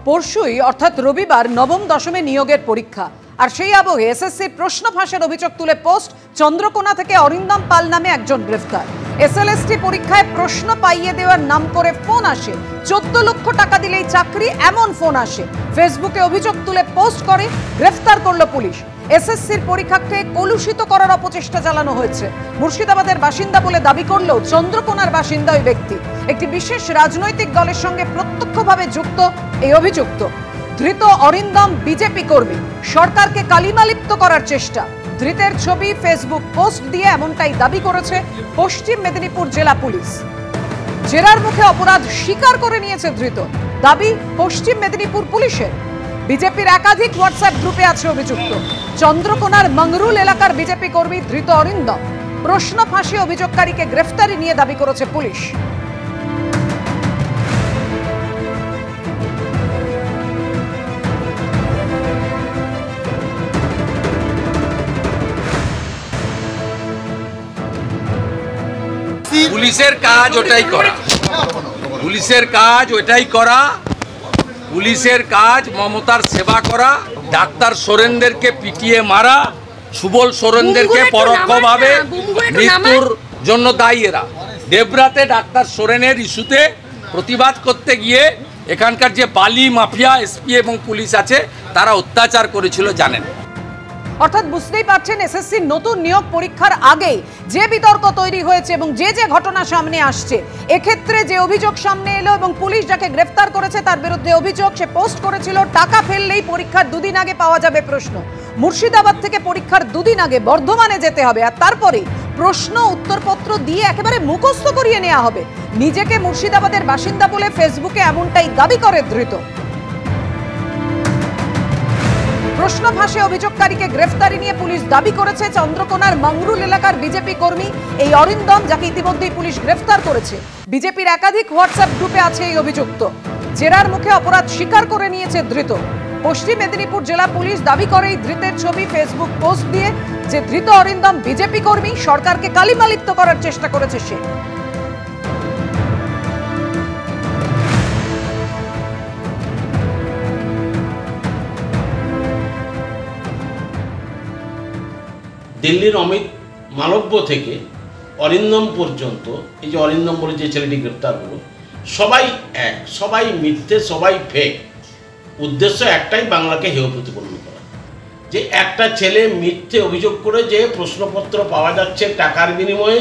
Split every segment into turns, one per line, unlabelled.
পরশুই অর্থাৎ রবিবার নবম দশমে নিয়োগের পরীক্ষা, আর সেই আবহে এসএসসির প্রশ্ন ফাঁসের অভিযোগ তুলে পোস্ট চন্দ্রকোনা থেকে অরিন্দম পাল নামে একজন গ্রেফতার। এসএলএসটি পরীক্ষায় প্রশ্ন পাইয়ে দেওয়ার নাম করে ফোন আসে, 14 লক্ষ টাকা দিলেই চাকরি, এমন ফোন আসে। ফেসবুকে অভিযোগ তুলে পোস্ট করে গ্রেফতার করলো পুলিশ। এসএসসির পরীক্ষাকে কলুষিত করার অপচেষ্টা চালানো হয়েছে। মুর্শিদাবাদের বাসিন্দা বলে দাবি করলেও চন্দ্রকোনার বাসিন্দা ওই ব্যক্তি একটি বিশেষ রাজনৈতিক দলের সঙ্গে প্রত্যক্ষভাবে যুক্ত এই অভিযুক্ত। ধৃত অরিন্দম বিজেপি কর্মী, সরকারকে কালিমালিপ্ত করার চেষ্টা। ধৃতের ছবি ফেসবুক পোস্ট দিয়ে এমনটাই দাবি করেছে পশ্চিম মেদিনীপুর জেলা পুলিশ। জেরার মুখে অপরাধ স্বীকার করে নিয়েছে ধৃত, দাবি পশ্চিম মেদিনীপুর পুলিশের। বিজেপির একাধিক হোয়াটসঅ্যাপ গ্রুপে আছে অভিযুক্ত। চন্দ্রকোনার মংরুল এলাকার বিজেপি কর্মী ধৃত অরিন্দম। প্রশ্ন ফাঁসে অভিযোগকারীকে গ্রেফতারি নিয়ে দাবি করেছে পুলিশ।
পুলিশের কাজ ওটাই করা, পুলিশের কাজ ওটাই করা, পুলিশের কাজ মমতার সেবা করা। ডাক্তার সোরেনদেরকে পিটিয়ে মারা, সুবল সোরেনদেরকে পরোক্ষভাবে মৃত্যুর জন্য দায়ী এরা। দেবরাতে ডাক্তার সোরেনের ইস্যুতে প্রতিবাদ করতে গিয়ে এখানকার যে বালি মাফিয়া এসপি এবং পুলিশ আছে তারা অত্যাচার করেছিল জানেন।
অর্থাৎ বুঝতেই পারছেন এসএসসির নতুন নিয়োগ পরীক্ষার আগে যে বিতর্ক তৈরি হয়েছে এবং যে ঘটনা সামনে আসছে, এক্ষেত্রে যে অভিযোগ সামনে এলো এবং পুলিশ যাকে গ্রেফতার করেছে তার বিরুদ্ধে অভিযোগ, সে পোস্ট করেছিল টাকা ফেললেই পরীক্ষার দুদিন আগে পাওয়া যাবে প্রশ্ন। মুর্শিদাবাদ থেকে পরীক্ষার দুদিন আগে বর্ধমানে যেতে হবে, আর তারপরে প্রশ্ন উত্তরপত্র দিয়ে একেবারে মুখস্থ করিয়ে নেওয়া হবে। নিজেকে মুর্শিদাবাদের বাসিন্দা বলে ফেসবুকে এমনটাই দাবি করে ধৃত। প্রশ্ন ফাঁসে অভিযোগকারীকে গ্রেফতারি নিয়ে পুলিশ দাবি করেছে চন্দ্রকোনার মংরুল এলাকার বিজেপি কর্মী এই অরিন্দম, যাকে ইতিমধ্যেই পুলিশ গ্রেফতার করেছে। বিজেপির একাধিক হোয়াটসঅ্যাপ গ্রুপে আছে এই অভিযুক্ত। জেরার মুখে অপরাধ স্বীকার করে নিয়েছে ধৃত। পশ্চিম মেদিনীপুর জেলা পুলিশ দাবি করে এই ধৃতের ছবি ফেসবুক পোস্ট দিয়ে যে ধৃত অরিন্দম বিজেপি কর্মী, সরকারকে কালিমালিপ্ত করার চেষ্টা করেছে সে।
দিল্লির অমিত মালব্য থেকে অরিন্দম পর্যন্ত, এই যে অরিন্দম বলে যে ছেলেটি গ্রেপ্তার হলো, সবাই এক, সবাই মিথ্যে, সবাই ফেক। উদ্দেশ্য একটাই, বাংলাকে হেয় প্রতিপন্ন করা। যে একটা ছেলে মিথ্যে অভিযোগ করে যে প্রশ্নপত্র পাওয়া যাচ্ছে টাকার বিনিময়ে,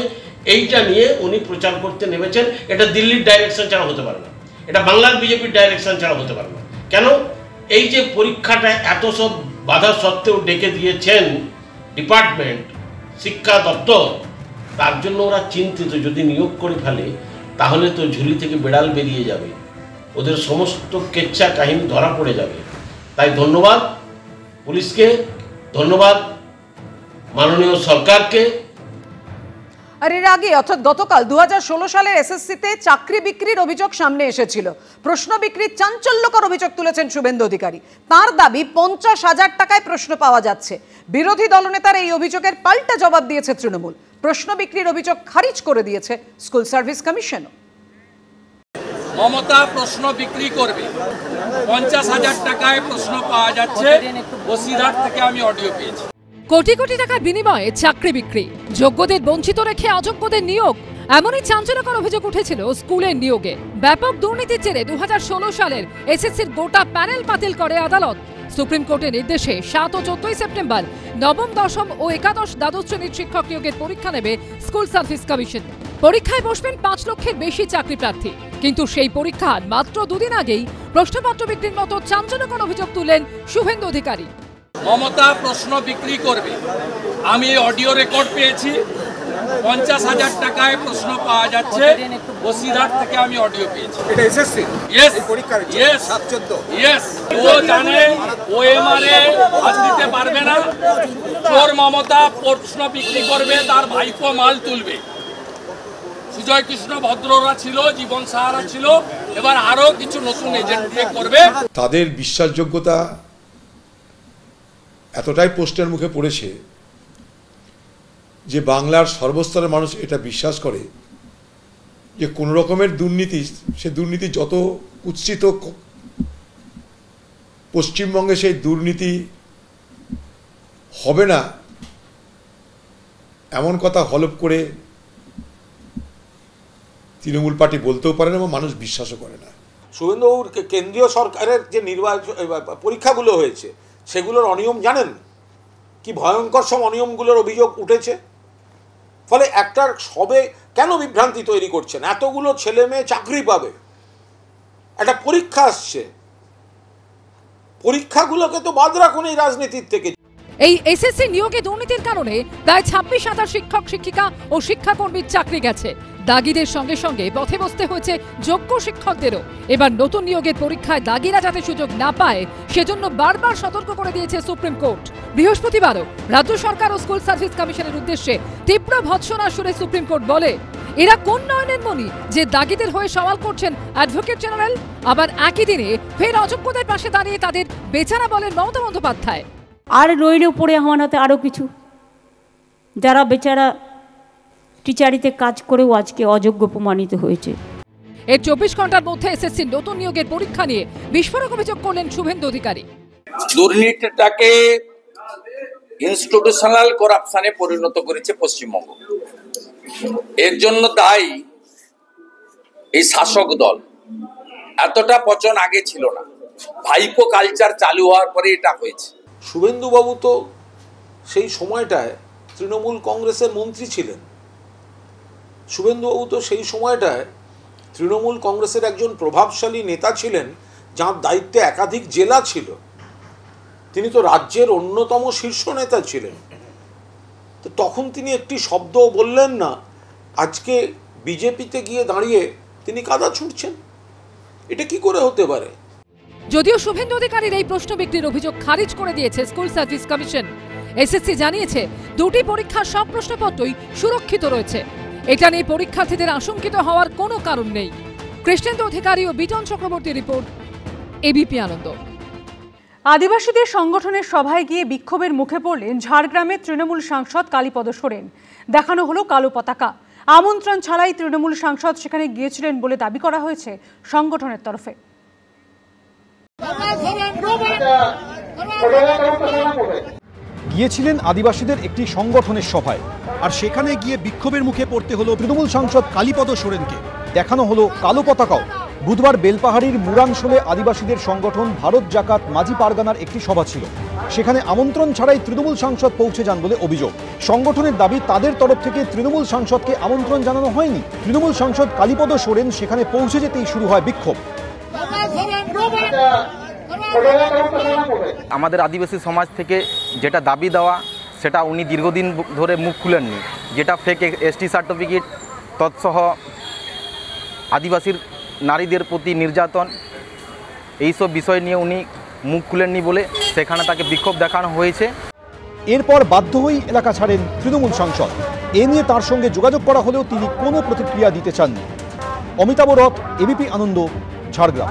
এইটা নিয়ে উনি প্রচার করতে নেমেছেন। এটা দিল্লির ডাইরেকশন ছাড়া হতে পারে না, এটা বাংলার বিজেপির ডাইরেকশন ছাড়া হতে পারে না। কেন? এই যে পরীক্ষাটা এত সব বাধা সত্ত্বেও ডেকে দিয়েছেন ডিপার্টমেন্ট, শিক্ষা দপ্তর, তার জন্য ওরা চিন্তিত। যদি নিয়োগ করে ফেলে তাহলে তো ঝুলি থেকে বেড়াল বেরিয়ে যাবে, ওদের সমস্ত কেচ্ছা কাহিনী ধরা পড়ে যাবে। তাই ধন্যবাদ পুলিশকে, ধন্যবাদ মাননীয় সরকারকে।
আর এর আগে অর্থাৎ গতকাল 2016 সালের এসএসসিতে চাকরি বিক্রির অভিযোগ সামনে এসেছিল। প্রশ্ন বিক্রির চাঞ্চল্যকর অভিযোগ তুলেছেন শুভেন্দু অধিকারী। তার দাবি 50,000 টাকায় প্রশ্ন পাওয়া যাচ্ছে। বিরোধী দলনেতার এই অভিযোগের পাল্টা জবাব দিয়েছে তৃণমূল। প্রশ্ন বিক্রির অভিযোগ খারিজ করে দিয়েছে স্কুল সার্ভিস কমিশনও।
মমতা প্রশ্ন বিক্রি করবে, 50,000 টাকায় প্রশ্ন পাওয়া যাচ্ছে, বসিরহাট থেকে আমি অডিও পেয়েছি।
কোটি কোটি টাকার বিনিময়ে চাকরি বিক্রি, যোগ্যদের বঞ্চিত রেখে অযোগ্যদের নিয়োগ, এমনই চাঞ্চল্যকর অভিযোগ উঠেছিল স্কুলের নিয়োগে। ব্যাপক দুর্নীতির জেরে 2016 সালের এসএসসির গোটা প্যানেল বাতিল করে আদালত। সুপ্রিম কোর্টের নির্দেশে 7 ও 14 সেপ্টেম্বর নবম, দশম ও একাদশ দ্বাদশ শ্রেণীর শিক্ষক নিয়োগের পরীক্ষা নেবে স্কুল সার্ভিস কমিশন। পরীক্ষায় বসবেন 5 লক্ষের বেশি চাকরি প্রার্থী। কিন্তু সেই পরীক্ষার মাত্র দুদিন আগেই প্রশ্নপত্র বিক্রির মতো চাঞ্চল্যকর অভিযোগ তুললেন শুভেন্দু অধিকারী।
মমতা প্রশ্ন বিক্রি করবে, আমি অডিও রেকর্ড পেয়েছি, 50,000 টাকায় প্রশ্ন পাওয়া যাচ্ছে, বসিরহাট থেকে আমি অডিও পেয়েছি।
এটা এসএসসি
ইয়েস
পরীক্ষার
ইয়েস
7-14
ইয়েস। ও জানে ওএমআরে হাত দিতে পারবে না। চোর মমতা প্রশ্ন বিক্রি করবে, তার ভাইপো মাল তুলবে। সুজয় কৃষ্ণ ভদ্ররা ছিল, জীবন সাহারা ছিল, এবার আরো কিছু নতুন এজেন্ট দিয়ে করবে।
তাদের বিশ্বাসযোগ্যতা এতটাই প্রশ্নের মুখে পড়েছে যে বাংলার সর্বস্তরের মানুষ এটা বিশ্বাস করে যে কোনো রকমের দুর্নীতি, সে দুর্নীতি যত কুৎসিত পশ্চিমবঙ্গে সেই দুর্নীতি হবে না এমন কথা হলফ করে তৃণমূল পার্টি বলতেও পারে না এবং মানুষ বিশ্বাসও করে না।
শুভেন্দুবাবুর কেন্দ্রীয় সরকারের যে পরীক্ষাগুলো হয়েছে সেগুলোর অনিয়ম জানেন, কি ভয়ঙ্কর সব অনিয়মগুলোর অভিযোগ উঠেছে। ফলে একটা সবে কেন বিভ্রান্তি তৈরি করছেন? এতগুলো ছেলে মেয়ে চাকরি পাবে, একটা পরীক্ষা আসছে, পরীক্ষাগুলোকে তো বাদ রাখুন এই রাজনীতির থেকে।
এই এসএসসি নিয়োগে দুর্নীতির কারণে প্রায় 26,000 শিক্ষক শিক্ষিকা ও শিক্ষাকর্মীর চাকরি গেছে। দাগিদের সঙ্গে সঙ্গে পথে বসতে হয়েছে যোগ্য শিক্ষকদেরও। এবার নতুন নিয়োগের পরীক্ষায় দাগিরা যাতে সুযোগ না পায় সেজন্য বারবার সতর্ক করে দিয়েছে সুপ্রিম কোর্ট। বৃহস্পতিবারও রাজ্য সরকার ও স্কুল সার্ভিস কমিশনের উদ্দেশ্যে তীব্র ভৎসনা সুরে সুপ্রিম কোর্ট বলে, এরা কোন নয়নের মণি যে দাগিদের হয়ে সওয়াল করছেন অ্যাডভোকেট জেনারেল? আবার একই দিনে ফের অযোগ্যদের পাশে দাঁড়িয়ে তাদের বেচারা বলেন মমতা বন্দ্যোপাধ্যায়।
আর রইল পড়ে আমার হাতে আরও কিছু, যারা বেচারা টিচারিতে কাজ করেও আজকে অযোগ্য প্রমাণিত হয়েছে।
এর 24 ঘন্টার মধ্যে এসএসসি নতুন নিয়োগের পরীক্ষা নিয়ে বিস্ফোরক অভিযোগ করলেন শুভেন্দু অধিকারী।
দুর্নীতিটাকে ইনস্টিটিউশনাল করাপশনে পরিণত করেছে পশ্চিমবঙ্গ। এর জন্য দায়ী এই শাসক দল। এতটা পচন আগে ছিল না, ভাইপো কালচার চালু হওয়ার পরে এটা হয়েছে।
শুভেন্দুবাবু তো সেই সময়টায় তৃণমূল কংগ্রেসের মন্ত্রী ছিলেন। শুভেন্দুবাবু তো সেই সময়টায় তৃণমূল কংগ্রেসের একজন প্রভাবশালী নেতা ছিলেন, যার দায়িত্বে একাধিক জেলা ছিল। তিনি তো রাজ্যের অন্যতম শীর্ষ নেতা ছিলেন। তো তখন তিনি একটি শব্দ বললেন না, আজকে বিজেপিতে গিয়ে দাঁড়িয়ে তিনি কাদা ছুঁড়ছেন। এটা কি করে হতে পারে?
যদিও শুভেন্দু অধিকারীর এই প্রশ্ন বিক্রির অভিযোগ খারিজ করে দিয়েছে স্কুল সার্ভিস কমিশন। এসএসসি জানিয়েছে দুটি পরীক্ষার সব প্রশ্নপত্রই সুরক্ষিত রয়েছে। এটা নিয়ে পরীক্ষার্থীদের আশঙ্কিত হওয়ার কোনো কারণ নেই। কৃষ্ণেন্দু অধিকারী ও বিটন চক্রবর্তীর রিপোর্ট, এবিপি আনন্দ।
আদিবাসীদের সংগঠনের সভায় গিয়ে বিক্ষোভের মুখে পড়লেন ঝাড়গ্রামের তৃণমূল সাংসদ কালীপদ সোরেন। দেখানো হলো কালো পতাকা। আমন্ত্রণ ছাড়াই তৃণমূল সাংসদ সেখানে গিয়েছিলেন বলে দাবি করা হয়েছে সংগঠনের তরফে।
গিয়েছিলেন আদিবাসীদের একটি সংগঠনের সভায়, আর সেখানে গিয়ে বিক্ষোভের মুখে পড়তে হলো তৃণমূল সাংসদ কালীপদ সোরেনকে। দেখানো হলো কালো পতাকাও। বুধবার বেলপাহাড়ির মুরাংশোলে আদিবাসীদের সংগঠন ভারত জাকাত মাঝি পারগানার একটি সভা ছিল। সেখানে আমন্ত্রণ ছাড়াই তৃণমূল সাংসদ পৌঁছে যান বলে অভিযোগ। সংগঠনের দাবি, তাদের তরফ থেকে তৃণমূল সাংসদকে আমন্ত্রণ জানানো হয়নি। তৃণমূল সাংসদ কালীপদ সোরেন সেখানে পৌঁছে যেতেই শুরু হয় বিক্ষোভ।
আমাদের আদিবাসী সমাজ থেকে যেটা দাবি দেওয়া, সেটা উনি দীর্ঘদিন ধরে মুখ খুলেননি। যেটা ফেক এসটি সার্টিফিকেট, তৎসহ আদিবাসীর নারীদের প্রতি নির্যাতন, এইসব বিষয় নিয়ে উনি মুখ খুলেননি বলে সেখানে তাকে বিক্ষোভ দেখানো হয়েছে।
এরপর বাধ্য হয়েই এলাকা ছাড়েন তৃণমূল সাংসদ। এ নিয়ে তার সঙ্গে যোগাযোগ করা হলেও তিনি কোনো প্রতিক্রিয়া দিতে চাননি। অমিতাভ রথ, এবিপি আনন্দ, ঝাড়গ্রাম।